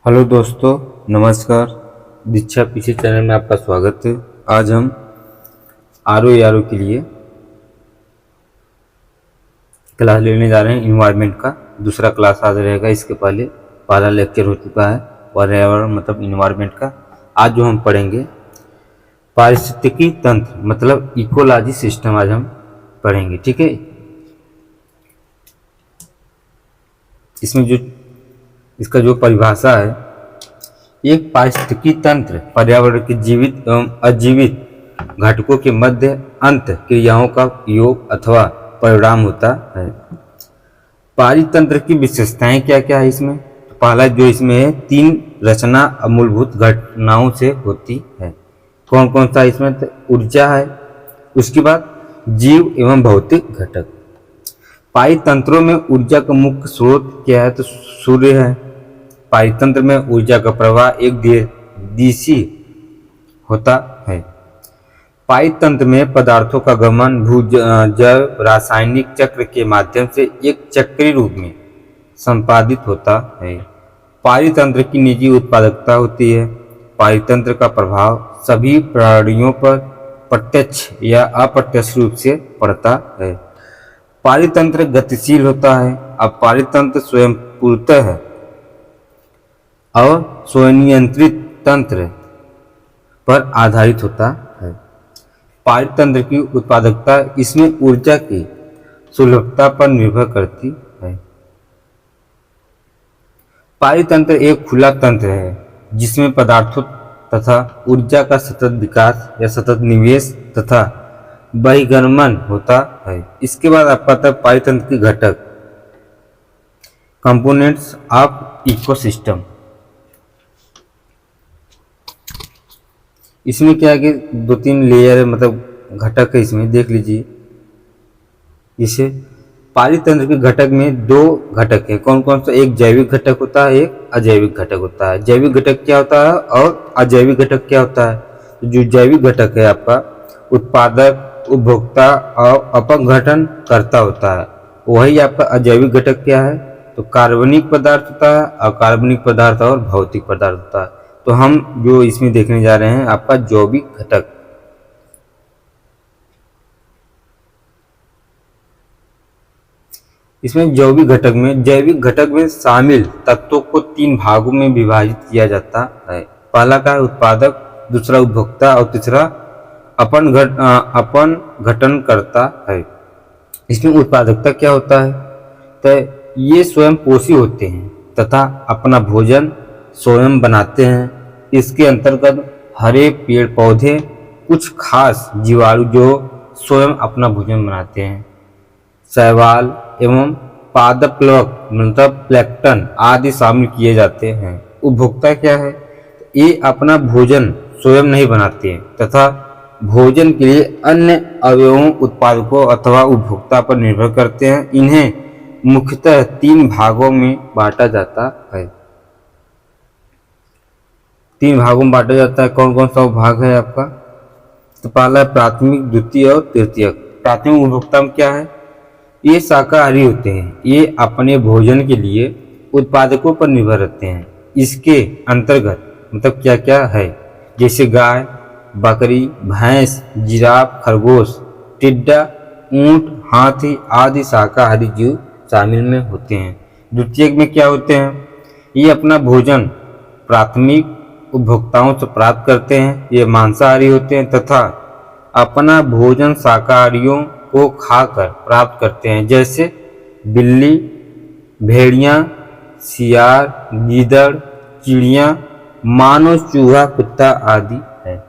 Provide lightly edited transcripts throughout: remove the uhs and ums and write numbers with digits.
Hello दोस्तों, नमस्कार। दीक्षा पीछे चैनल में आपका स्वागत है। आज हम आर ओ के लिए क्लास लेने जा रहे हैं। इन्वायरमेंट का दूसरा क्लास आज रहेगा। इसके पहले पहला लेक्चर हो चुका है पर्यावरण मतलब इन्वायरमेंट का। आज जो हम पढ़ेंगे पारिस्थितिकी तंत्र मतलब इकोलॉजी सिस्टम आज हम पढ़ेंगे। ठीक है, इसमें जो इसका जो परिभाषा है, एक पारिस्थितिकी तंत्र पर्यावरण के जीवित एवं अजीवित घटकों के मध्य अंत क्रियाओं का योग अथवा परिणाम होता है। पारितंत्र की विशेषताएं क्या क्या है इसमें? तो पहला जो इसमें है, तीन रचना मूलभूत घटनाओं से होती है। कौन कौन सा इसमें? तो ऊर्जा है, उसके बाद जीव एवं भौतिक घटक। पारितंत्रों में ऊर्जा का मुख्य स्रोत क्या है? तो सूर्य है। पारितंत्र में ऊर्जा का प्रवाह एक दिशी होता है। पारितंत्र में पदार्थों का गमन जैव रासायनिक चक्र के माध्यम से एक चक्रीय रूप में संपादित होता है। पारितंत्र की निजी उत्पादकता होती है। पारितंत्र का प्रभाव सभी प्राणियों पर प्रत्यक्ष या अप्रत्यक्ष रूप से पड़ता है। पारितंत्र गतिशील होता है। अब पारितंत्र स्वयं पूर्णतः है और स्वनियंत्रित तंत्र पर आधारित होता है। पारितंत्र की उत्पादकता इसमें ऊर्जा की सुलभता पर निर्भर करती है। पारितंत्र एक खुला तंत्र है जिसमें पदार्थों तथा ऊर्जा का सतत विकास या सतत निवेश तथा बहिर्गमन होता है। इसके बाद आपका आता है पारितंत्र के घटक, कंपोनेंट्स ऑफ इकोसिस्टम। इसमें क्या है कि दो तीन लेयर है, मतलब घटक है। इसमें देख लीजिए, इसे पारितंत्र के घटक में दो घटक है। कौन कौन सा? एक जैविक घटक होता है, एक अजैविक घटक होता है। जैविक घटक क्या होता है और अजैविक घटक क्या होता है? तो जो जैविक घटक है आपका उत्पादक, उपभोक्ता और अपघटन करता होता है। वही आपका अजैविक घटक क्या है? तो कार्बनिक पदार्थ होता है। अकार्बनिक पदार्थ और भौतिक पदार्थ होता है। तो हम जो इसमें देखने जा रहे हैं आपका जैविक घटक। इसमें जैविक घटक में शामिल तत्वों को तीन भागों में विभाजित किया जाता है। पहला का है उत्पादक, दूसरा उपभोक्ता और तीसरा अपन घटन करता है। इसमें उत्पादकता क्या होता है? तो ये स्वयं पोषी होते हैं तथा अपना भोजन स्वयं बनाते हैं। इसके अंतर्गत हरे पेड़ पौधे, कुछ खास जीवाणु जो स्वयं अपना भोजन बनाते हैं, शैवाल एवं पादप प्लवक मतलब प्लैंकटन आदि शामिल किए जाते हैं। उपभोक्ता क्या है? ये अपना भोजन स्वयं नहीं बनाते हैं तथा भोजन के लिए अन्य अवयवों, उत्पादकों अथवा उपभोक्ता पर निर्भर करते हैं। इन्हें मुख्यतः तीन भागों में बांटा जाता है। तीन भागों में बांटा जाता है। कौन कौन सा भाग है आपका? तो पहला है प्राथमिक, द्वितीय और तृतीयक। प्राथमिक उपभोक्ता में क्या है? ये शाकाहारी होते हैं। ये अपने भोजन के लिए उत्पादकों पर निर्भर रहते हैं। इसके अंतर्गत मतलब क्या क्या है? जैसे गाय, बकरी, भैंस, जिराफ, खरगोश, टिड्डा, ऊंट, हाथी आदि शाकाहारी जीव शामिल में होते हैं। द्वितीयक में क्या होते हैं? ये अपना भोजन प्राथमिक उपभोक्ताओं से प्राप्त करते हैं। ये मांसाहारी होते हैं तथा अपना भोजन शाकाहारियों को खाकर प्राप्त करते हैं, जैसे बिल्ली, भेड़िया, सियार, गीदड़, चिड़िया, मानव, चूहा, कुत्ता आदि है।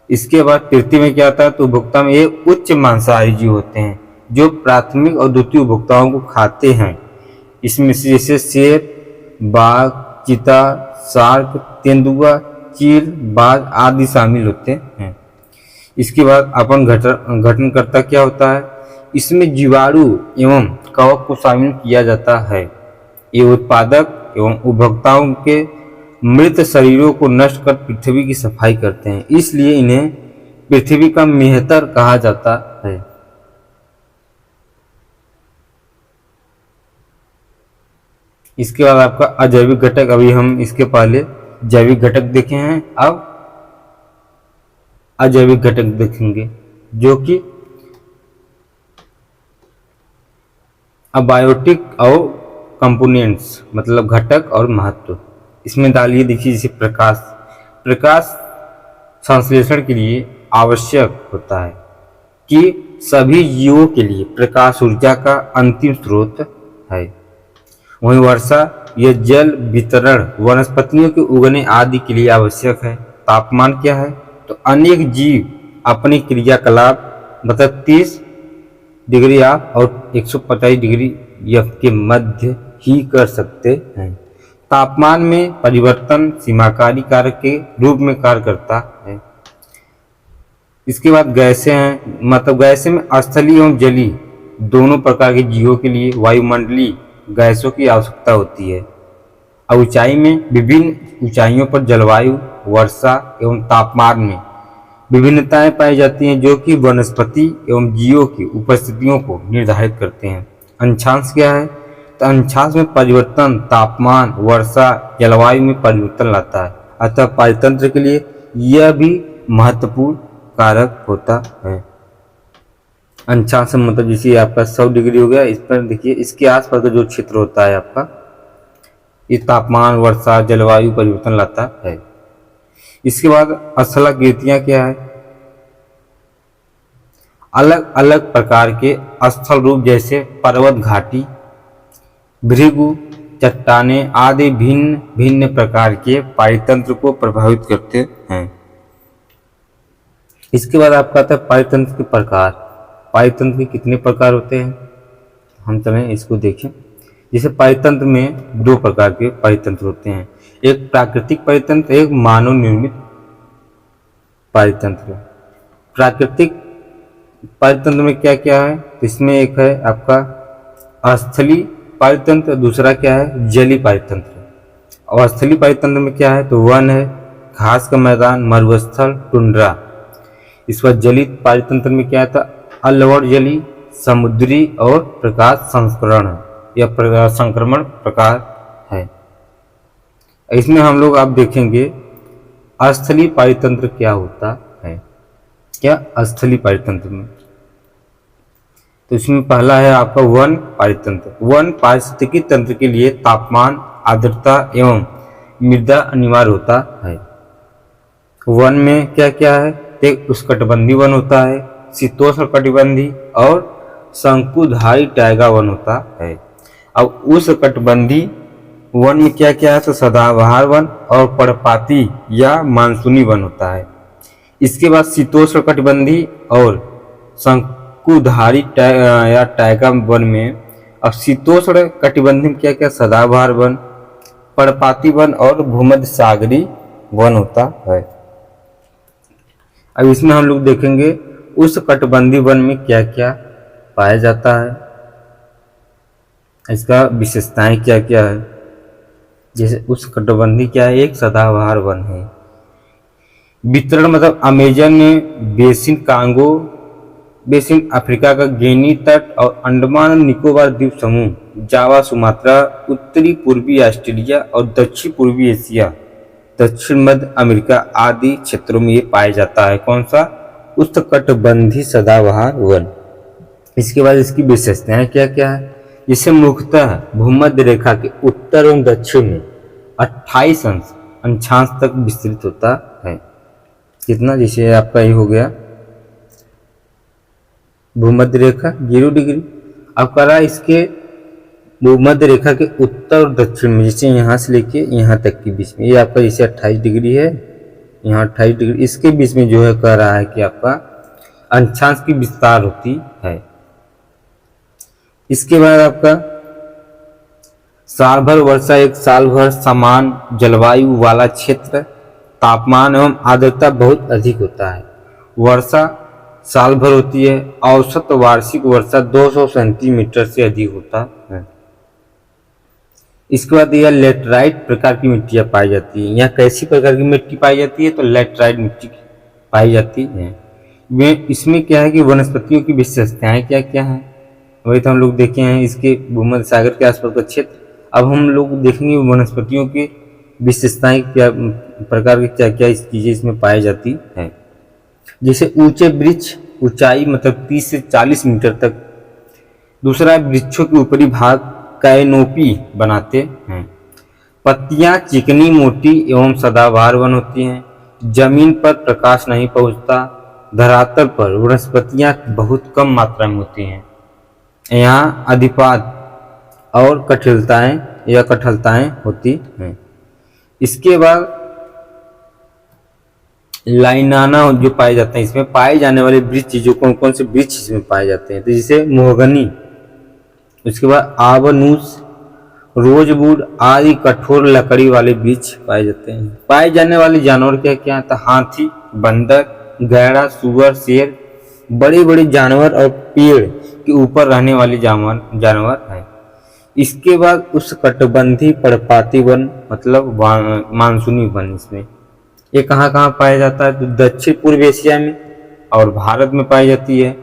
इसके बाद तृतीय में क्या आता है? तो उपभोक्ता में ये उच्च मांसाहारी जीव होते हैं जो प्राथमिक और द्वितीय उपभोक्ताओं को खाते हैं। इसमें से जैसे शेर, बाघ, चीता, शार्क, तेंदुआ, चील, बाज आदि शामिल होते हैं। इसके बाद अपन घटनकर्ता क्या होता है? इसमें जीवाणु एवं कवक को शामिल किया जाता है। ये उत्पादक एवं उपभोक्ताओं के मृत शरीरों को नष्ट कर पृथ्वी की सफाई करते हैं। इसलिए इन्हें पृथ्वी का मेहतर कहा जाता है। इसके बाद आपका अजैविक घटक, अभी हम इसके पहले जैविक घटक देखे हैं, अब अजैविक घटक देखेंगे जो कि अबायोटिक और कंपोनेंट्स, मतलब घटक और महत्व। इसमें डालिए, देखिए जैसे प्रकाश। प्रकाश संश्लेषण के लिए आवश्यक होता है कि सभी जीवों के लिए प्रकाश ऊर्जा का अंतिम स्रोत है। वहीं वर्षा यह जल वितरण वनस्पतियों के उगने आदि के लिए आवश्यक है। तापमान क्या है, तो अनेक जीव अपनी क्रियाकलाप मतलब 30 डिग्री आप और 125 डिग्री एफ के मध्य ही कर सकते हैं। तापमान में परिवर्तन सीमाकारी कारक के रूप में कार्य करता है। इसके बाद गैसें हैं, मतलब गैसें में स्थलीय एवं जलीय दोनों प्रकार के जीवों के लिए वायुमंडलीय गैसों की आवश्यकता होती है। और ऊंचाई में विभिन्न ऊंचाइयों पर जलवायु, वर्षा एवं तापमान में विभिन्नताएं पाई जाती हैं जो कि वनस्पति एवं जीवों की उपस्थितियों को निर्धारित करते हैं। अंशांश क्या है, तो अंशांश में परिवर्तन तापमान, वर्षा, जलवायु में परिवर्तन लाता है। अतः पारितंत्र के लिए यह भी महत्वपूर्ण कारक होता है। अंशांश मतलब जैसे आपका 100 डिग्री हो गया, इस पर देखिए इसके आसपास का जो क्षेत्र होता है आपका, ये तापमान, वर्षा, जलवायु परिवर्तन लाता है। इसके बाद स्थलाकृतियां क्या है, अलग अलग प्रकार के स्थल रूप जैसे पर्वत, घाटी, भृगु, चट्टानें आदि भिन्न भिन्न प्रकार के पारितंत्र को प्रभावित करते हैं। इसके बाद आपका आता है पारितंत्र के प्रकार। पारितंत्र के कितने प्रकार होते हैं, हम चलें इसको देखें। जैसे पारितंत्र में 2 प्रकार के पारितंत्र होते हैं, एक प्राकृतिक पारितंत्र, एक मानव निर्मित पारितंत्र। प्राकृतिक पारितंत्र में क्या क्या है, इसमें एक है आपका स्थलीय पारितंत्र, दूसरा क्या है जलीय पारितंत्र। और स्थलीय पारितंत्र में क्या है, तो वन है, घास का मैदान, मरुस्थल, टुंड्रा। इस पर जलीय पारितंत्र में क्या था, अलवण जलीय, समुद्री और प्रकाश संस्करण या प्रकाश संक्रमण प्रकार है। इसमें हम लोग आप देखेंगे स्थलीय पारितंत्र क्या होता है। क्या स्थलीय पारितंत्र में, तो इसमें पहला है आपका वन पारितंत्र। वन पारिस्थितिकी तंत्र के लिए तापमान, आर्द्रता एवं मृदा अनिवार्य होता है। वन में क्या क्या है, एक उष्णकटिबंधीय वन होता है, शीतोष्ण कटिबंधीय और शंकुधारी टाइगा वन होता है। अब उष्णकटिबंधीय वन में क्या क्या है, तो सदाबहार वन और पर्णपाती या मानसूनी वन होता है। इसके बाद शीतोष्ण कटिबंधीय और शंकुधारी या टाइगा वन में, अब शीतोष्ण कटिबंधीय में क्या क्या, सदाबहार वन, पर्णपाती वन और भूमध्य सागरीय वन होता है। अब इसमें हम लोग देखेंगे उष्णकटिबंधीय वन में क्या क्या पाया जाता है, इसका विशेषताएं क्या क्या है। जैसे उष्णकटिबंधीय क्या है, एक सदाबहार वन है। वितरण मतलब अमेजन में बेसिन, कांगो बेसिन, अफ्रीका का गिनी तट और अंडमान निकोबार द्वीप समूह, जावा, सुमात्रा, उत्तरी पूर्वी ऑस्ट्रेलिया और दक्षिण पूर्वी एशिया, दक्षिण मध्य अमेरिका आदि क्षेत्रों में ये पाया जाता है। कौन सा, उष्णकटिबंधीय सदाबहार वन। इसके बाद इसकी विशेषताएं क्या क्या है, जिसे मुख्यतः भूमध्य रेखा के उत्तर एवं दक्षिण में 28 अंशांश तक विस्तृत होता है। कितना, जैसे आपका ये हो गया भूमध्य रेखा 0 डिग्री, अब करा इसके भूमध्य रेखा के उत्तर और दक्षिण में, जैसे यहाँ से लेके यहाँ तक के बीच में, ये आपका जैसे 28 डिग्री है, यहाँ 28 डिग्री, इसके बीच में जो है कह रहा है कि आपका अंशांश की विस्तार होती है। इसके बाद आपका साल भर वर्षा, एक साल भर समान जलवायु वाला क्षेत्र, तापमान एवं आर्द्रता बहुत अधिक होता है। वर्षा साल भर होती है, औसत वार्षिक वर्षा 200 सेंटीमीटर से अधिक होता है। इसके बाद यह लेटराइट प्रकार की मिट्टियां पाई जाती है। यहाँ कैसी प्रकार की मिट्टी पाई जाती है, तो लेटराइट मिट्टी पाई जाती है। इसमें क्या है कि वनस्पतियों की विशेषताएं क्या क्या हैं, वही तो हम लोग देखे हैं। इसके भूमध्य सागर के आसपास का क्षेत्र अब हम लोग देखेंगे वनस्पतियों की विशेषताएं, क्या प्रकार की क्या क्या चीजें इसमें पाई जाती है। जैसे ऊंचे वृक्ष, ऊंचाई मतलब 30 से 40 मीटर तक। दूसरा, वृक्षों के ऊपरी भाग कैनोपी बनाते हैं। पत्तियां चिकनी, मोटी एवं सदाबहार वन होती हैं। जमीन पर प्रकाश नहीं पहुंचता। धरातल पर वनस्पतियां बहुत कम मात्रा में होती हैं। यहाँ अधिपाद और कठलताएं होती हैं। इसके बाद लाइनाना जो पाए जाते हैं, इसमें पाए जाने वाले वृक्ष, जो कौन कौन से वृक्ष इसमें पाए जाते हैं, तो जैसे मोहगनी, उसके बाद आबनूस, रोजवुड आदि कठोर लकड़ी वाले वृक्ष पाए जाते हैं। पाए जाने वाले जानवर क्या क्या है, तो हाथी, बंदर, गैड़ा, सुअर, शेर, बड़े बड़े जानवर और पेड़ के ऊपर रहने वाले जानवर हैं। इसके बाद उष्णकटिबंधीय पर्णपाती वन मतलब मानसूनी वन, इसमें ये कहाँ कहाँ पाया जाता है, तो दक्षिण पूर्व एशिया में और भारत में पाई जाती है।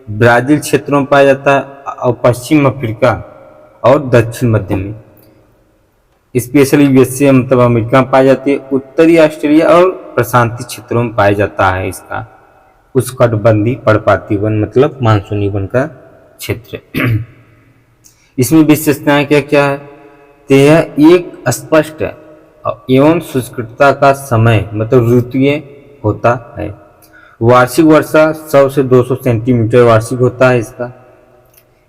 ब्राजील क्षेत्रों में पाया जाता है और पश्चिम अफ्रीका और दक्षिण मध्य में। स्पेशली यूएसए मतलब अमेरिका में पाई जाती है। उत्तरी ऑस्ट्रेलिया और प्रशांतीय क्षेत्रों में पाया जाता है इसका उष्णकटिबंधीय पर्णपाती वन मतलब मानसूनी वन का क्षेत्र। इसमें विशेषताएं क्या क्या है, तो यह एक स्पष्ट एवं शुष्कता का समय मतलब ऋतुएं होता है। वार्षिक वर्षा 100 से 200 सेंटीमीटर वार्षिक होता है इसका।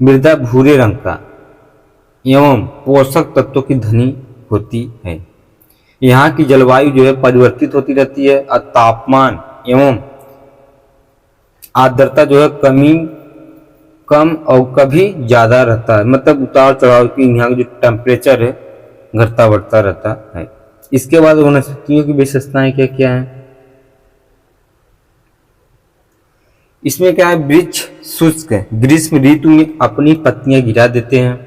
मृदा भूरे रंग का एवं पोषक तत्वों की धनी होती है। यहाँ की जलवायु जो है परिवर्तित होती रहती है और तापमान एवं आर्द्रता जो है कम और कभी ज्यादा रहता है, मतलब उतार चढ़ाव की यहाँ का जो टेम्परेचर है घटता बढ़ता रहता है। इसके बाद वनस्पतियों की विशेषताएं क्या क्या है, इसमें क्या है, वृक्ष शुष्क है, ग्रीष्म ऋतु में अपनी पत्तियां गिरा देते हैं।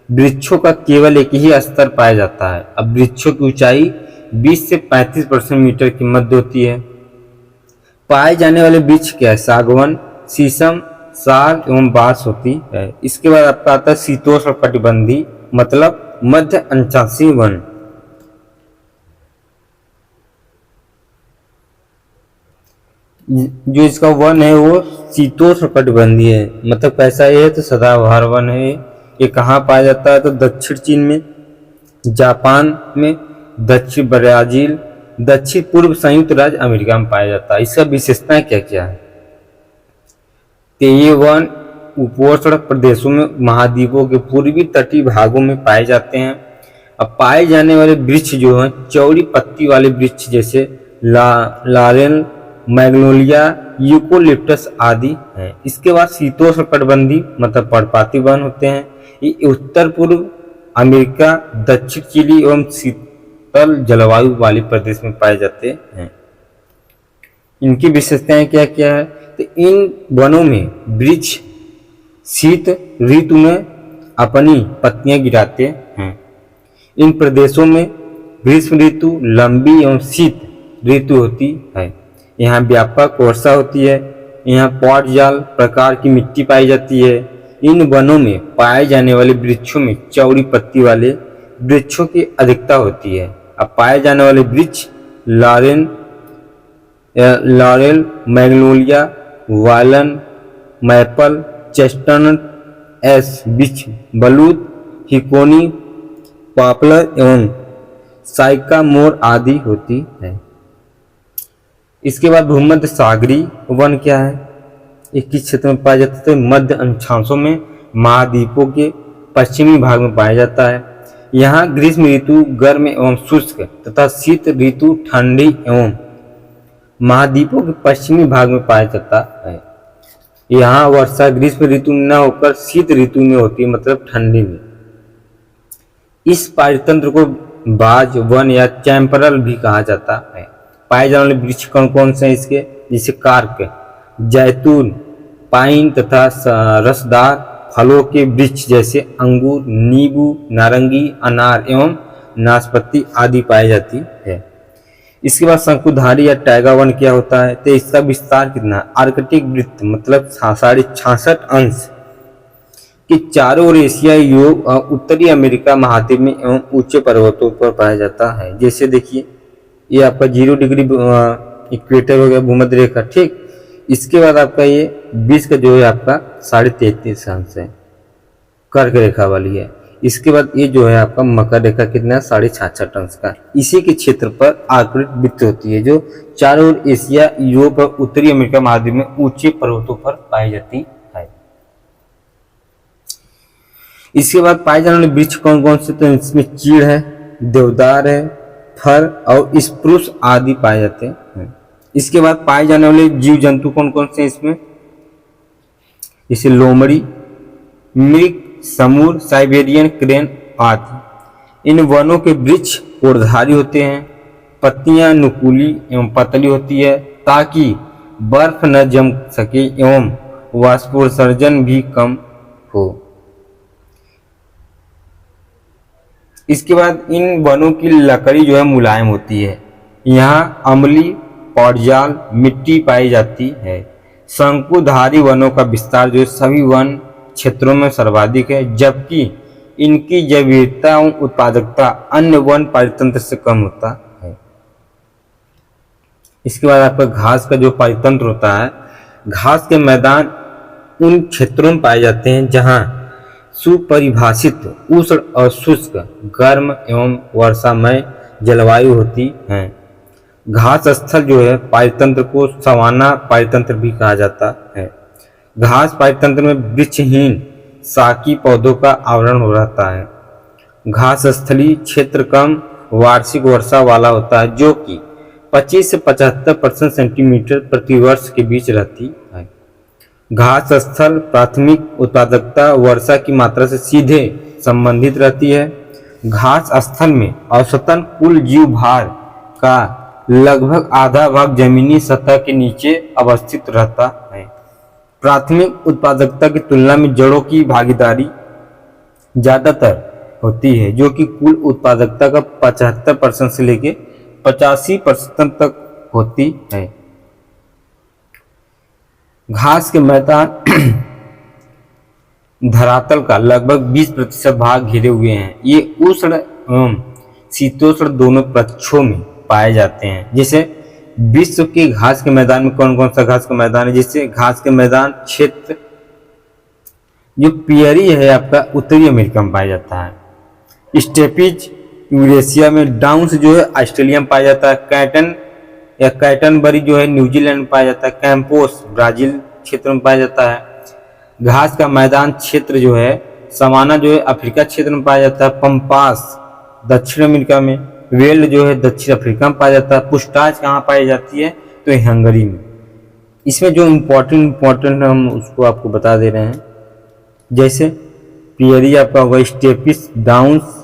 वृक्षों का केवल एक ही स्तर पाया जाता है। अब वृक्षों की ऊंचाई 20 से 35% मीटर की मध्य होती है। पाए जाने वाले वृक्ष क्या है, सागवन, शीशम, साल एवं बांस होती है। इसके बाद आपका आता है शीतोष्ण कटिबंधीय मतलब मध्य अक्षांशीय वन। जो इसका वन है वो शीतोष्ण कटिबंधीय है, मतलब कैसा है तो सदाबहार वन है। ये कहाँ पाया जाता है, तो दक्षिण चीन में, जापान में, दक्षिण ब्राजील, दक्षिण पूर्व संयुक्त राज्य अमेरिका में पाया जाता है। इसका विशेषताएं क्या क्या है, तो ये वन उपोष्ण प्रदेशों में, महाद्वीपों के पूर्वी तटीय भागों में पाए जाते हैं। अब पाए जाने वाले वृक्ष जो हैं चौड़ी पत्ती वाले वृक्ष जैसे लारेल, मैग्नोलिया, यूकोलिप्टस आदि हैं। इसके बाद शीतोष्ण कटिबंधीय मतलब पर्णपाती वन होते हैं। ये उत्तर पूर्व अमेरिका, दक्षिण चिली एवं शीतल जलवायु वाले प्रदेश में पाए जाते हैं। इनकी विशेषताएं क्या क्या है, तो इन वनों में वृक्ष शीत ऋतु में अपनी पत्तियां गिराते हैं। इन प्रदेशों में ग्रीष्म ऋतु लंबी एवं शीत ऋतु होती है। यहाँ व्यापक वर्षा होती है। यहाँ पॉट जाल प्रकार की मिट्टी पाई जाती है। इन वनों में पाए जाने वाले वृक्षों में चौड़ी पत्ती वाले वृक्षों की अधिकता होती है। अब पाए जाने वाले वृक्ष लॉरेल, मैग्नोलिया, वायलन, मैपल, चेस्टनट, एस, बिच, बलूत, हिकोनी, पॉपुलर एवं साइकामोर आदि होती है। इसके बाद भूमध्य सागरीय वन क्या है, ये किस क्षेत्र में पाया जाता है, मध्य अक्षांशों में, महाद्वीपों के पश्चिमी भाग में पाया जाता है। यहाँ ग्रीष्म ऋतु गर्म एवं शुष्क तथा शीत ऋतु ठंडी एवं महाद्वीपों के पश्चिमी भाग में पाया जाता है। यहाँ वर्षा ग्रीष्म ऋतु में न होकर शीत ऋतु में होती है, मतलब ठंडी में। इस पारितंत्र को बाज वन या चैम्परल भी कहा जाता है। पाए जाने वाले वृक्ष कौन कौन से हैं इसके, जैसे कार्क, जैतून, पाइन तथा रसदार फलों के वृक्ष जैसे अंगूर, नींबू, नारंगी, अनार एवं नाशपाती आदि पाई जाती है। इसके बाद शंकुधारी या टैगा वन क्या होता है, तो इसका विस्तार कितना है, आर्कटिक वृत्त मतलब 66 अंश कि चारों ओर एशिया, यूरोप और उत्तरी अमेरिका महाद्वीप में एवं ऊंचे पर्वतों पर पाया जाता है। जैसे देखिए ये आपका 0 डिग्री इक्वेटर हो गया, भूमध्य रेखा, ठीक। इसके बाद आपका ये 20 का जो है आपका 33.5 अंश है, कर्क रेखा वाली है। इसके बाद ये जो है आपका मकर रेखा कितना है, 66.5 अंश का। इसी के क्षेत्र पर आकृत वृत्त होती है जो चारों ओर एशिया, यूरोप और उत्तरी अमेरिका महाद्वीप में ऊंचे पर्वतों पर पाई जाती है। इसके बाद पाए जाने वाले वृक्ष कौन कौन से, तो इसमें चीड़ है, देवदार है, फर और स्प्रूस आदि पाए जाते हैं। इसके बाद पाए जाने वाले जीव जंतु कौन कौन से इसमें, जैसे लोमड़ी, मृग, समूर, साइबेरियन क्रेन आदि। इन वनों के वृक्ष कोड़धारी होते हैं, पत्तियां नुकीली एवं पतली होती है ताकि बर्फ न जम सके एवं वाष्पोत्सर्जन भी कम हो। इसके बाद इन वनों की लकड़ी जो है मुलायम होती है। यहाँ अम्लीय पौधजाल मिट्टी पाई जाती है। शंकुधारी वनों का विस्तार जो सभी वन क्षेत्रों में सर्वाधिक है, जबकि इनकी जैव विविधता एवं उत्पादकता अन्य वन पारितंत्र से कम होता है। इसके बाद आपका घास का जो पारितंत्र होता है, घास के मैदान उन क्षेत्रों में पाए जाते हैं जहां सुपरिभाषित उष्ण और शुष्क, गर्म एवं वर्षामय जलवायु होती है। घास स्थल जो है पारितंत्र को सवाना पारितंत्र भी कहा जाता है। घास पारितंत्र में वृक्षहीन शाकी पौधों का आवरण हो रहता है। घास स्थलीय क्षेत्र कम वार्षिक वर्षा वाला होता है जो कि 25 से 75% सेंटीमीटर प्रति वर्ष के बीच रहती है। घास स्थल प्राथमिक उत्पादकता वर्षा की मात्रा से सीधे संबंधित रहती है। घास स्थल में औसतन कुल जीव भार का लगभग आधा भाग जमीनी सतह के नीचे अवस्थित रहता है। प्राथमिक उत्पादकता की तुलना में जड़ों की भागीदारी ज्यादातर होती है जो कि कुल उत्पादकता का 75% से लेकर 85% तक होती है। घास के मैदान धरातल का लगभग 20% भाग घिरे हुए हैं। ये उष्ण एवं शीतोष्ण दोनों पक्षों में पाए जाते हैं। जैसे विश्व के घास के मैदान में कौन कौन सा घास का मैदान है, जैसे घास के मैदान क्षेत्र जो पियरी है आपका उत्तरी अमेरिका में पाया जाता है। स्टेपीज यूरेशिया में, डाउन्स जो है ऑस्ट्रेलिया में पाया जाता है, कैटन या कैटनबरी जो है न्यूजीलैंड में पाया जाता है, कैंपोस ब्राजील क्षेत्र में पाया जाता है। घास का मैदान क्षेत्र जो है सवाना जो है अफ्रीका क्षेत्र में पाया जाता है, पंपास दक्षिण अमेरिका में, वेल्ड जो है दक्षिण अफ्रीका में पाया जाता है। पुस्ताज कहाँ पाई जाती है, तो हंगरी में। इसमें जो इम्पोर्टेंट हम उसको आपको बता दे रहे हैं, जैसे पियरी आपका होगा, स्टेपिस, डाउन्स,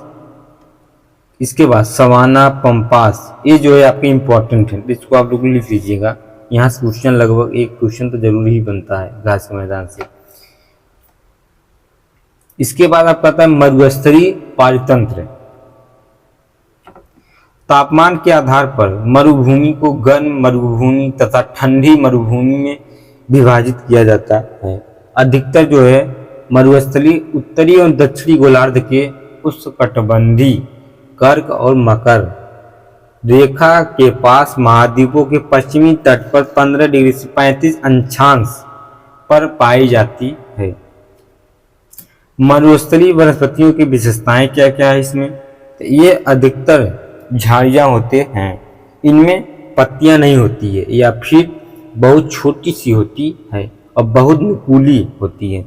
इसके बाद सवाना, पंपास, ये जो है आपके इम्पोर्टेंट है, इसको आप लोग लिख लीजिएगा। यहाँ से क्वेश्चन लगभग एक क्वेश्चन तो जरूरी ही बनता है घास के मैदान से। इसके बाद आपका आता है मरुस्थलीय पारितंत्र। तापमान के आधार पर मरुभूमि को गर्म मरुभूमि तथा ठंडी मरुभूमि में विभाजित किया जाता है। अधिकतर जो है मरुस्थलीय उत्तरी और दक्षिणी गोलार्ध के उष्णकटिबंधीय कर्क और मकर रेखा के पास महाद्वीपों के पश्चिमी तट पर 15 डिग्री से 35 अंशांश पर पाई जाती है। मरुस्थलीय वनस्पतियों की विशेषताएं क्या क्या है इसमें, तो ये अधिकतर झाड़ियां होते हैं, इनमें पत्तियां नहीं होती है या फिर बहुत छोटी सी होती है और बहुत नुकीली होती है।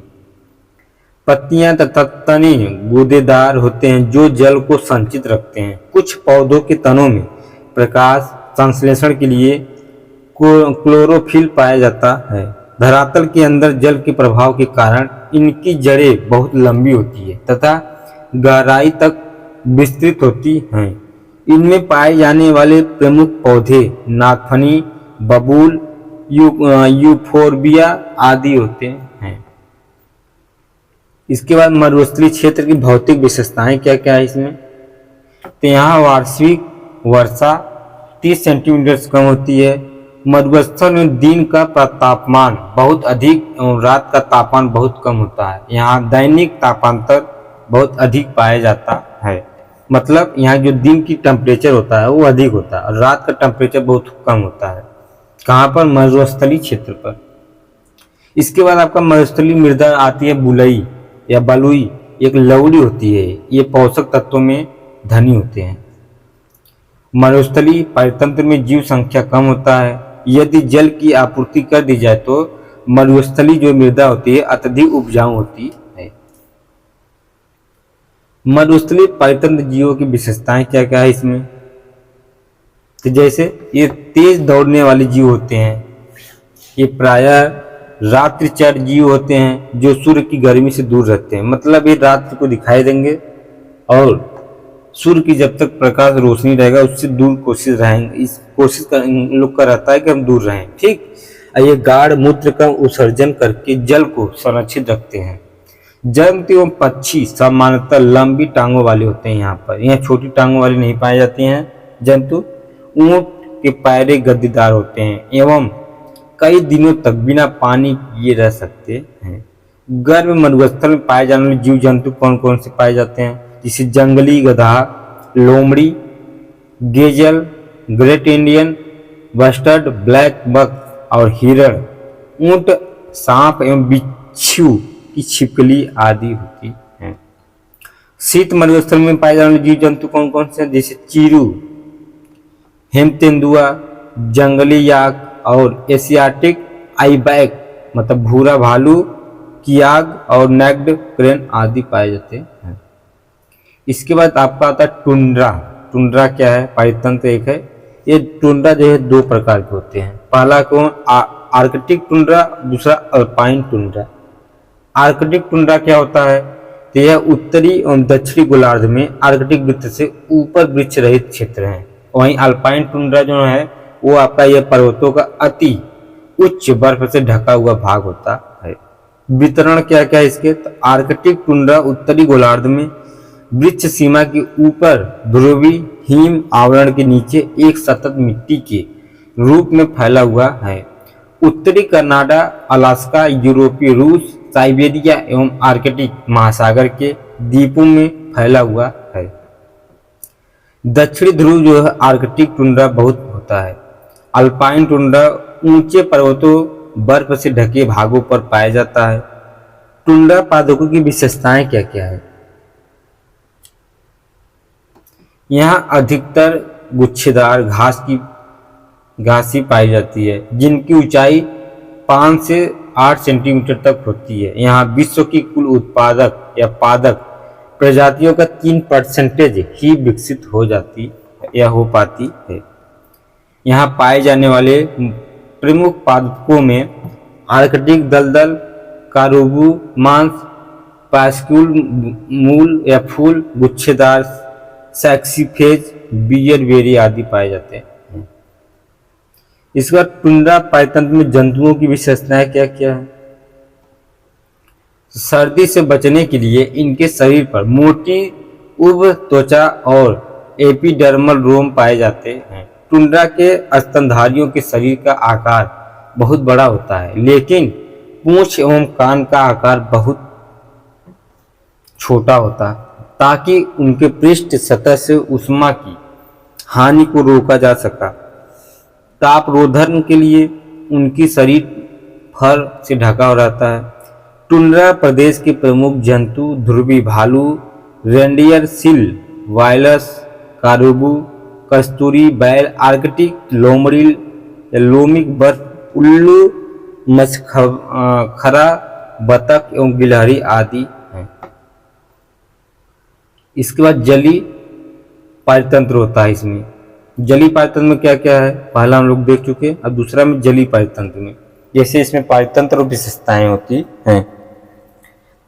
पत्तियां तथा तने गूदेदार होते हैं जो जल को संचित रखते हैं। कुछ पौधों के तनों में प्रकाश संश्लेषण के लिए क्लोरोफिल पाया जाता है। धरातल के अंदर जल के प्रभाव के कारण इनकी जड़ें बहुत लंबी होती है तथा गहराई तक विस्तृत होती हैं। इनमें पाए जाने वाले प्रमुख पौधे नागफनी, बबूल, यूफोर्बिया आदि होते हैं। इसके बाद मरुस्थलीय क्षेत्र की भौतिक विशेषताएं क्या क्या है इसमें, तो यहाँ वार्षिक वर्षा 30 सेंटीमीटर से कम होती है। मरुस्थल में दिन का तापमान बहुत अधिक एवं रात का तापमान बहुत कम होता है। यहाँ दैनिक तापांतर बहुत अधिक पाया जाता है। मतलब यहाँ जो दिन की टेम्परेचर होता है वो अधिक होता है और रात का टेम्परेचर बहुत कम होता है। कहाँ पर? मरुस्थलीय क्षेत्र पर। इसके बाद आपका मरुस्थलीय मृदा आती है बुलई या बलुई, एक लवड़ी होती है। ये पोषक तत्वों में धनी होते हैं। मरुस्थलीय पारतंत्र में जीव संख्या कम होता है। यदि जल की आपूर्ति कर दी जाए तो मरुस्थलीय जो मृदा होती है अत्यधिक उपजाऊ होती है। मरुस्थलीय पारतंत्र जीवों की विशेषताएं क्या क्या है इसमें? तो जैसे ये तेज दौड़ने वाले जीव होते हैं। ये प्रायः रात्रिचर जीव होते हैं जो सूर्य की गर्मी से दूर रहते हैं। मतलब ये रात को दिखाई देंगे और सूर्य की जब तक प्रकाश रोशनी रहेगा उससे दूर कोशिश रहेंगे। इस कोशिश का इन लोग का रहता है कि हम दूर रहें। ठीक, ये गाढ़ मूत्र का उत्सर्जन करके जल को संरक्षित रखते हैं। जंतु एवं पक्षी सामान्यतः लंबी टांगों वाले होते हैं। यहाँ पर यहाँ छोटी टांगों वाली नहीं पाई जाती हैं जंतु। ऊंट के पैरे गद्दीदार होते हैं एवं कई दिनों तक बिना पानी पिए रह सकते हैं। गर्म मरुस्थल में पाए जाने वाले जीव जंतु कौन कौन से पाए जाते हैं? जैसे जंगली गधा, लोमड़ी, gazelle, great Indian bustard, black buck और हिरण, ऊंट, सांप एवं बिच्छू की छिपकली आदि होती हैं। शीत मरुस्थल में पाए जाने वाले जीव जंतु कौन कौन से हैं? जैसे चीरू, हेमतेंदुआ, जंगली याक और एशियाटिक आइबैक मतलब भूरा भालू, कियाग और नेक्ड क्रेन आदि पाए जाते हैं। इसके बाद आपका आता है टुंड्रा। टुंड्रा क्या है? पारितंत्र एक है। ये टुंड्रा जो है दो प्रकार के होते हैं। पहला कौन? आर्कटिक टुंड्रा, दूसरा अल्पाइन टुंड्रा। आर्कटिक टुंड्रा क्या होता है? तो यह उत्तरी एवं दक्षिणी गोलार्ध में आर्कटिक वृत्त से ऊपर वृक्ष रहित क्षेत्र है। वहीं अल्पाइन टुंड्रा जो है वो आपका यह पर्वतों का अति उच्च बर्फ से ढका हुआ भाग होता है। वितरण क्या क्या है इसके? तो आर्कटिक टुंड्रा उत्तरी गोलार्ध में वृक्ष सीमा के ऊपर ध्रुवीय हिम आवरण के नीचे एक सतत मिट्टी के रूप में फैला हुआ है। उत्तरी कनाडा, अलास्का, यूरोपीय रूस, साइबेरिया एवं आर्कटिक महासागर के द्वीपों में फैला हुआ है। दक्षिणी ध्रुव जो है आर्कटिक टुंड्रा बहुत होता है। अल्पाइन टुंड्रा ऊंचे पर्वतों बर्फ से ढके भागों पर पाया जाता है। टुंड्रा पादपों की विशेषताएं क्या क्या है? यहाँ अधिकतर गुच्छेदार घासी पाई जाती है जिनकी ऊंचाई 5 से 8 सेंटीमीटर तक होती है। यहाँ विश्व की कुल उत्पादक या पादक प्रजातियों का 3% ही विकसित हो जाती या हो पाती है। यहाँ पाए जाने वाले प्रमुख पादपों में आर्कटिक दलदल, कारुबू मांस, पास्क्यूल मूल या फूल, गुच्छेदार सैक्सीफेज, बियरबेरी आदि पाए जाते हैं। इसके बाद टुंड्रा पारतंत्र में जंतुओं की विशेषताएं क्या क्या है? सर्दी से बचने के लिए इनके शरीर पर मोटी उब त्वचा और एपिडर्मल रोम पाए जाते हैं। टुंड्रा के स्तनधारियों के शरीर का आकार बहुत बड़ा होता है लेकिन पूंछ एवं कान का आकार बहुत छोटा होता है ताकि उनके पृष्ठ सतह से ऊष्मा की हानि को रोका जा सका। तापरोधन के लिए उनकी शरीर फर से ढका हो रहता है। टुंड्रा प्रदेश के प्रमुख जंतु ध्रुवीय भालू, रेंडियर सील, वायलस, कारुबू, कस्तूरी बैल, आर्कटिक लोमड़ी, लोमिक बर्फ, उल्लू, मछखरा, बतख एवं गिलहरी आदि हैं। इसके बाद जली पारतंत्र होता है। इसमें जली पारतंत्र में क्या क्या है पहला हम लोग देख चुके, अब दूसरा में जली पारतंत्र में जैसे इसमें पारतंत्र और विशेषताएं होती हैं।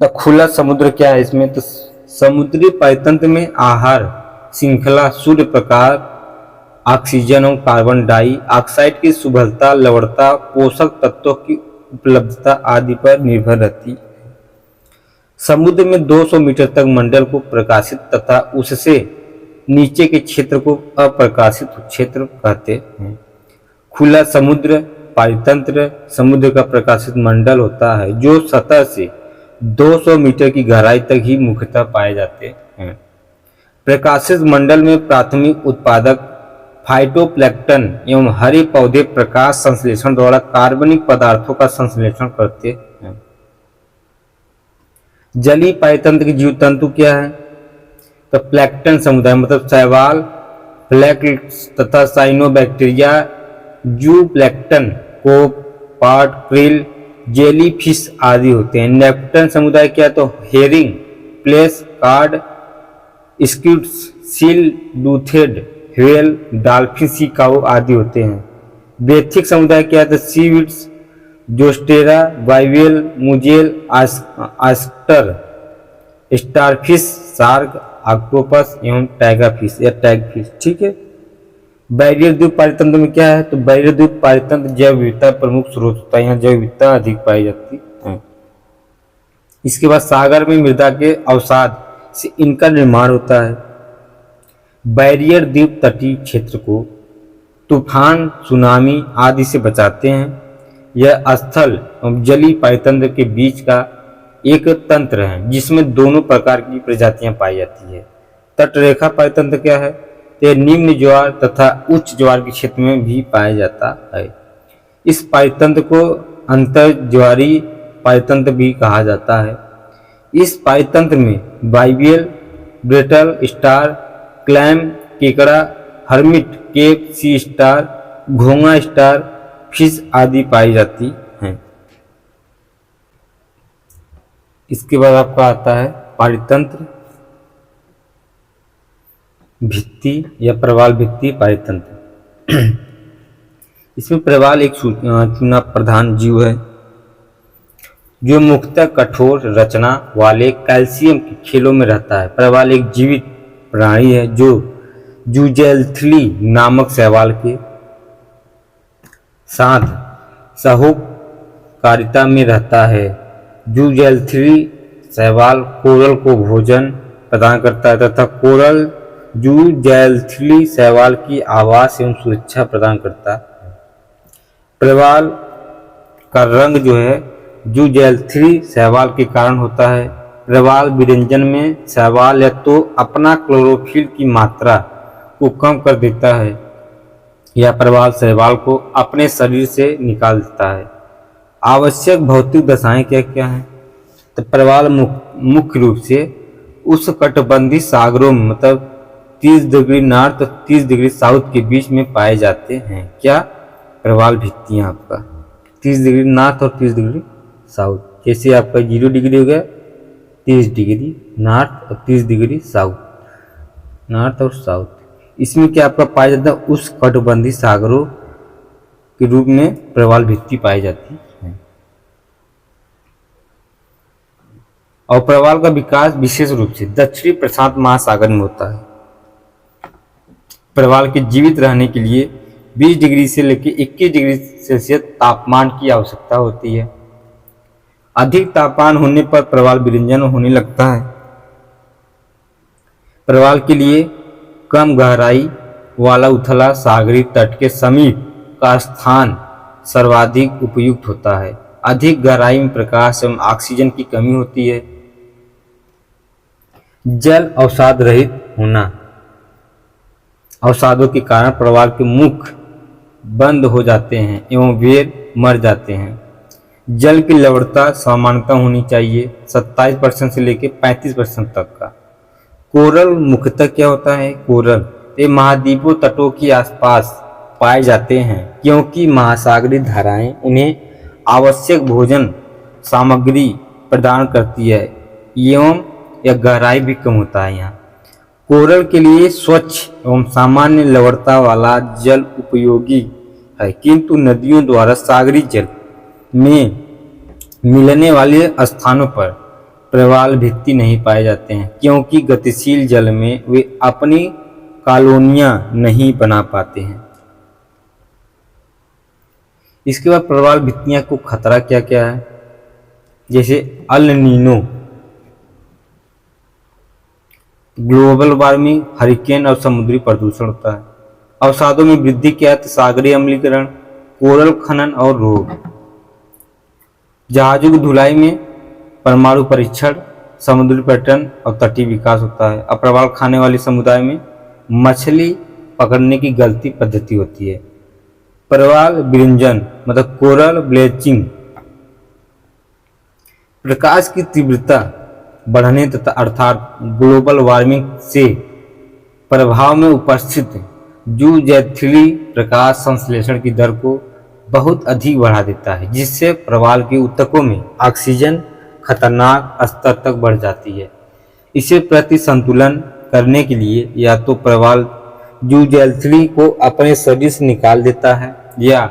तो खुला समुद्र क्या है इसमें? तो समुद्री पारतंत्र में आहार श्रृंखला, सूर्य प्रकाश, ऑक्सीजन और कार्बन डाइऑक्साइड की सुलभता, लवणता, पोषक तत्वों की उपलब्धता आदि पर निर्भर रहती है। समुद्र में 200 मीटर तक मंडल को प्रकाशित तथा उससे नीचे के क्षेत्र को अप्रकाशित क्षेत्र कहते हैं। खुला समुद्र पारितंत्र समुद्र का प्रकाशित मंडल होता है जो सतह से 200 मीटर की गहराई तक ही मुख्यतः पाए जाते हैं। प्रकाशित मंडल में प्राथमिक उत्पादक फाइटोप्लैंक्टन एवं हरे पौधे प्रकाश संश्लेषण द्वारा कार्बनिक पदार्थों का संश्लेषण करते हैं। जलीय पारितंत्र के जीव तंतु क्या है? तो प्लैंक्टन समुदाय मतलब शैवाल, फ्लैक्स तथा साइनोबैक्टीरिया, जूप्लैंक्टन, कोपार्ड, क्रिल, जेली फिश आदि होते हैं। नेप्टन समुदाय क्या तो herring, plaice, cod, squids, seal, डूथेड, व्हेल, डॉल्फिन, सी काऊ आदि होते हैं। बेथिक समुदाय क्या है? सीविड्स, जोस्टेरा, बाइवेल, मुजेल, आस्टर, स्टारफिश, शार्क, ऑक्टोपस एवं टाइगरफिश या टैगफिश। ठीक है। बैरियर द्वीप पारितंत्र में क्या है? तो बैरियर द्वीप पारितंत्र जैव विविधता प्रमुख स्रोत होता है, यहाँ जैव विविधता अधिक पाई जाती है। इसके बाद सागर में मृदा के अवसाद से इनका निर्माण होता है। बैरियर द्वीप तटीय क्षेत्र को तूफान, सुनामी आदि से बचाते हैं। यह स्थल एवं जलीय पारितंत्र के बीच का एक तंत्र है जिसमें दोनों प्रकार की प्रजातियां पाई जाती है। तटरेखा पारितंत्र क्या है? यह निम्न ज्वार तथा उच्च ज्वार के क्षेत्र में भी पाया जाता है। इस पारितंत्र को अंतर ज्वारीय पारितंत्र भी कहा जाता है। इस पारितंत्र में बाइबियल, ब्रेटल स्टार, क्लैम, केकड़ा, हर्मिट, केप, सी स्टार, घोंगा स्टार, फिश आदि पाई जाती हैं। इसके बाद आपका आता है पारितंत्र भित्ति या प्रवाल भित्ति पारितंत्र। इसमें प्रवाल एक चूना प्रधान जीव है जो मुख्यतः कठोर रचना वाले कैल्शियम के खेलों में रहता है। प्रवाल एक जीवित प्राणी है जो जूजेल्थली नामक शैवाल के साथ सहोकारिता में रहता है। जूजेल्थली शैवाल कोरल को भोजन प्रदान करता है तथा कोरल जूजेल्थली शैवाल की आवास एवं सुरक्षा प्रदान करता है। प्रवाल का रंग जो है जूजेल्थली शैवाल के कारण होता है। प्रवाल विरंजन में शैवाल या तो अपना क्लोरोफिल की मात्रा को कम कर देता है या प्रवाल शैवाल को अपने शरीर से निकाल देता है। आवश्यक भौतिक दशाएं क्या क्या हैं? तो प्रवाल मुख्य रूप से उष्णकटिबंधीय सागरों में मतलब 30 डिग्री नॉर्थ और 30 डिग्री साउथ के बीच में पाए जाते हैं। क्या? प्रवाल भित्तियां आपका 30 डिग्री नॉर्थ और 30 डिग्री साउथ। जैसे आपका 0 डिग्री हो गया 30 डिग्री नॉर्थ और 30 डिग्री साउथ, नॉर्थ और साउथ। इसमें क्या आपका पाया जाता है? उष्णकटिबंधीय सागरों के रूप में प्रवाल भित्ति पाई जाती है। और प्रवाल का विकास विशेष रूप से दक्षिणी प्रशांत महासागर में होता है। प्रवाल के जीवित रहने के लिए 20 डिग्री से लेकर 21 डिग्री सेल्सियस तापमान की आवश्यकता होती है। अधिक तापमान होने पर प्रवाल विरंजन होने लगता है। प्रवाल के लिए कम गहराई वाला उथला सागरीय तट के समीप का स्थान सर्वाधिक उपयुक्त होता है। अधिक गहराई में प्रकाश एवं ऑक्सीजन की कमी होती है। जल अवसाद रहित होना, अवसादों के कारण प्रवाल के मुख बंद हो जाते हैं एवं वे मर जाते हैं। जल की लवणता सामान्यता होनी चाहिए 27% से लेकर 35% तक का। कोरल मुख्यतः क्या होता है? कोरल ये महाद्वीपों तटों के आसपास पाए जाते हैं क्योंकि महासागरीय धाराएं उन्हें आवश्यक भोजन सामग्री प्रदान करती है एवं यह गहराई भी कम होता है। यहाँ कोरल के लिए स्वच्छ एवं सामान्य लवणता वाला जल उपयोगी है किंतु नदियों द्वारा सागरीय जल में मिलने वाले स्थानों पर प्रवाल भित्ति नहीं पाए जाते हैं क्योंकि गतिशील जल में वे अपनी कॉलोनियां नहीं बना पाते हैं। इसके बाद प्रवाल भित्तियां को खतरा क्या क्या है? जैसे El Nino, global warming, hurricane और समुद्री प्रदूषण होता है। अवसादों में वृद्धि क्या है? तो सागरीय अम्लीकरण, कोरल खनन और रोग, जहाजों की धुलाई में परमाणु परीक्षण, समुद्री पर्यटन और तटीय विकास होता है। और प्रवाल खाने वाले समुदाय में मछली पकड़ने की गलती पद्धति होती है। प्रवाल विरंजन मतलब कोरल ब्लीचिंग, प्रकाश की तीव्रता बढ़ने तथा अर्थात ग्लोबल वार्मिंग से प्रभाव में उपस्थित जूजैथिली प्रकाश संश्लेषण की दर को बहुत अधिक बढ़ा देता है, जिससे प्रवाल के ऊतकों में ऑक्सीजन खतरनाक स्तर तक बढ़ जाती है। इसे प्रति संतुलन करने के लिए या तो प्रवाल जूजैथिली को अपने शरीर से निकाल देता है या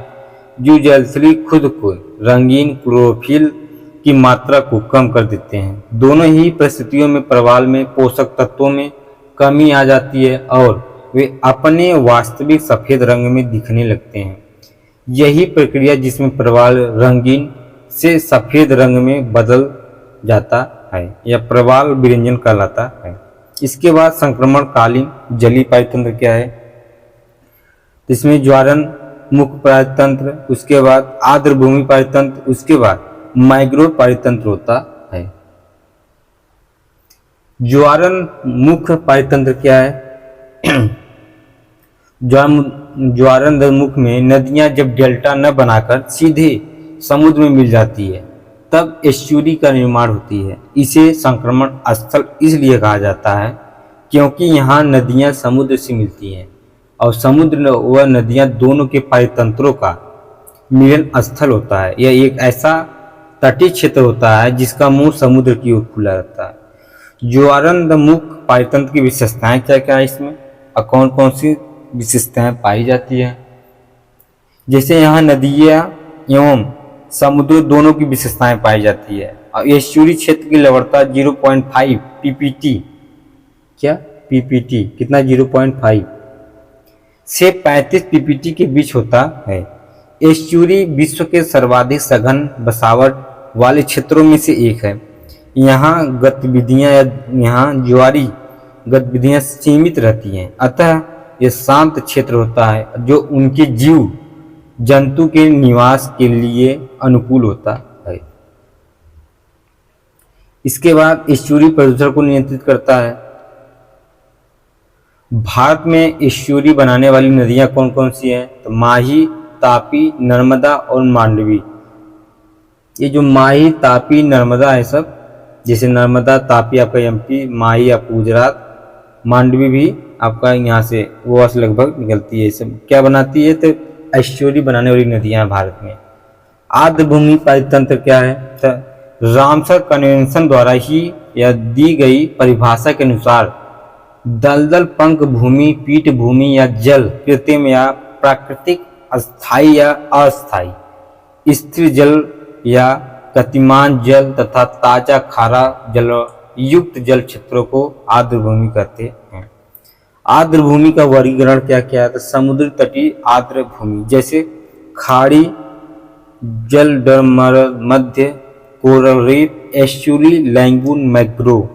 जूजैथिली खुद को रंगीन क्लोरोफिल की मात्रा को कम कर देते हैं। दोनों ही परिस्थितियों में प्रवाल में पोषक तत्वों में कमी आ जाती है और वे अपने वास्तविक सफ़ेद रंग में दिखने लगते हैं। यही प्रक्रिया जिसमें प्रवाल रंगीन से सफ़ेद रंग में बदल जाता है या प्रवाल विरंजन कहलाता है। इसके बाद संक्रमणकालीन जलीय पारितंत्र क्या है, इसमें ज्वारन मुख पारितंत्र, उसके बाद आर्द्र भूमि पारितंत्र, उसके बाद मैंग्रोव पारितंत्र होता है। ज्वारन मुख पारितंत्र क्या है? ज्वारन मुख में नदियां जब डेल्टा न बनाकर सीधे समुद्र में मिल जाती है तब एस्चुरी का निर्माण होती है। इसे संक्रमण स्थल इसलिए कहा जाता है क्योंकि यहाँ नदियाँ समुद्र से मिलती हैं और समुद्र व नदियाँ दोनों के पारितंत्रों का मिलन स्थल होता है। यह एक ऐसा तटीय क्षेत्र होता है जिसका मुंह समुद्र की ओर खुला रहता है। ज्वारन मुख पारितंत्र की विशेषताएं क्या क्या है इसमें और कौन कौन सी विशेषताएं पाई जाती हैं? जैसे यहाँ नदियाँ एवं समुद्र दोनों की विशेषताएं पाई जाती है। और एस्चुरी क्षेत्र की लवणता 0.5 पीपीटी, क्या पीपीटी कितना 0.5 से 35 पीपीटी के बीच होता है। एस्चुरी विश्व के सर्वाधिक सघन बसावट वाले क्षेत्रों में से एक है। यहाँ ज्वारी गतिविधियाँ सीमित रहती हैं, अतः यह शांत क्षेत्र होता है जो उनके जीव जंतु के निवास के लिए अनुकूल होता है। इसके बाद एस्चुरी प्रदूषण को नियंत्रित करता है। भारत में एस्चुरी बनाने वाली नदियां कौन कौन सी हैं? तो माही, तापी, नर्मदा और मांडवी। ये जो माही, तापी, नर्मदा है सब, जैसे नर्मदा तापी आपका एमपी, माही आपका गुजरात, मांडवी भी आपका यहाँ से गोवा से लगभग निकलती है। सब क्या बनाती है? तो एस्चुरी बनाने वाली नदियां भारत में। आर्द्र भूमि पारितंत्र क्या है? तो रामसर कन्वेंशन द्वारा ही यह दी गई परिभाषा के अनुसार दलदल पंख भूमि, पीठ भूमि या जल कृत्रिम या प्राकृतिक, अस्थायी या अस्थायी, स्थिर जल या गतिमान जल तथा ताजा खारा जल युक्त जल क्षेत्रों को आर्द्र भूमि कहते हैं। आर्द्र भूमि का वर्गीकरण क्या क्या है? तो समुद्र तटीय आर्द्र भूमि जैसे खाड़ी, जलडमर, मध्य, कोरल रीफ, एस्चुरी, लैंगून, मैंग्रोव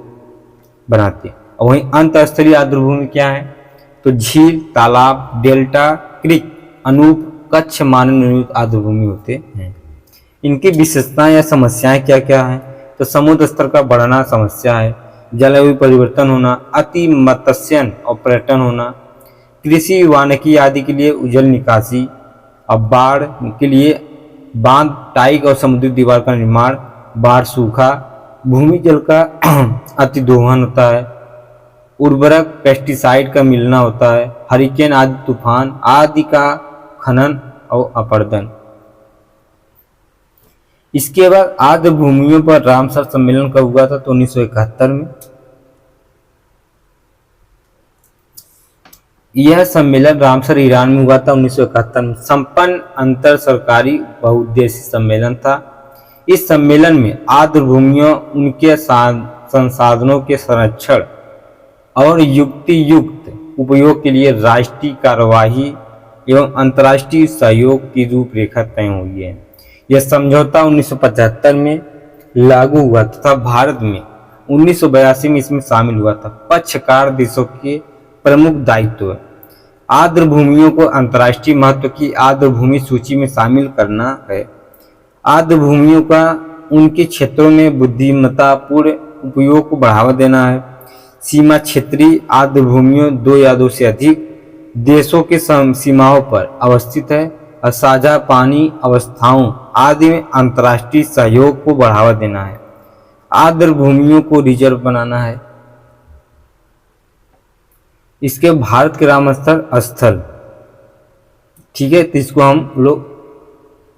बनाते हैं। और वहीं अंतःस्थलीय आर्द्र भूमि क्या है? तो झील, तालाब, डेल्टा, क्रीक, अनूप, कच्छ, मानव निर्मित आर्द्र भूमि होते हैं। इनकी विशेषताएं या समस्याएं क्या क्या हैं? तो समुद्र स्तर का बढ़ना समस्या है, जलवायु परिवर्तन होना, अति मत्स्यन और पर्यटन होना, कृषि, वानिकी आदि के लिए उजल निकासी, और बाढ़ के लिए बांध, टाइग और समुद्री दीवार का निर्माण, बाढ़, सूखा, भूमि जल का अतिदोहन होता है, उर्वरक पेस्टिसाइड का मिलना होता है, हरिकेन आदि तूफान आदि का खनन और अपरदन। इसके बाद आर्द्र भूमियों पर रामसर सम्मेलन कब हुआ था? तो 1971 में। यह सम्मेलन रामसर ईरान में हुआ था 1971 में। संपन्न अंतर सरकारी बहुउद्देशीय सम्मेलन था। इस सम्मेलन में आर्द्र भूमियों, उनके संसाधनों के संरक्षण और युक्ति युक्त उपयोग के लिए राष्ट्रीय कार्यवाही एवं अंतर्राष्ट्रीय सहयोग की रूपरेखा तय हुई है। यह समझौता 1975 में लागू हुआ तथा भारत में 1982 में इसमें शामिल हुआ था। पक्षकार देशों के प्रमुख दायित्व आर्द्र भूमियों को अंतर्राष्ट्रीय महत्व की आर्द्र भूमि सूची में शामिल करना है। आर्द्र भूमियों का उनके क्षेत्रों में बुद्धिमत्तापूर्ण उपयोग को बढ़ावा देना है। सीमा क्षेत्रीय आर्द्र भूमियों 2 या 2 से अधिक देशों के सीमाओं पर अवस्थित है और साझा पानी अवस्थाओं आदि में अंतर्राष्ट्रीय सहयोग को बढ़ावा देना है। आर्द्र भूमियों को रिजर्व बनाना है। इसके भारत के रामसर स्थल, ठीक है, तो इसको हम लोग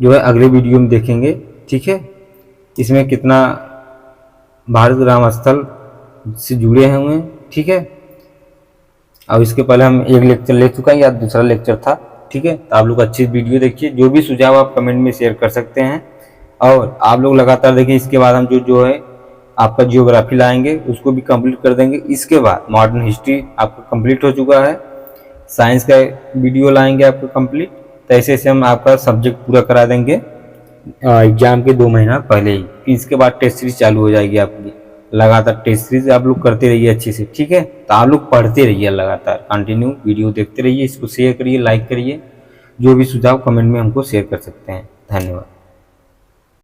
जो है अगले वीडियो में देखेंगे, ठीक है। इसमें कितना भारत राम स्थल से जुड़े हुए हैं, ठीक है। अब इसके पहले हम एक लेक्चर ले चुका है या दूसरा लेक्चर था, ठीक है। तो आप लोग अच्छी वीडियो देखिए, जो भी सुझाव आप कमेंट में शेयर कर सकते हैं और आप लोग लगातार देखिए। इसके बाद हम जो है आपका जियोग्राफी लाएंगे, उसको भी कंप्लीट कर देंगे। इसके बाद मॉडर्न हिस्ट्री आपका कंप्लीट हो चुका है, साइंस का वीडियो लाएंगे आपका कंप्लीट। तो ऐसे ऐसे हम आपका सब्जेक्ट पूरा करा देंगे एग्जाम के 2 महीना पहले ही। फिर इसके बाद टेस्ट सीरीज चालू हो जाएगी आपकी। लगातार टेस्ट सीरीज आप लोग करते रहिए अच्छे से, ठीक है। तो आप लोग पढ़ते रहिए, लगातार कंटिन्यू वीडियो देखते रहिए। इसको शेयर करिए, लाइक करिए। जो भी सुझाव कमेंट में हमको शेयर कर सकते हैं। धन्यवाद।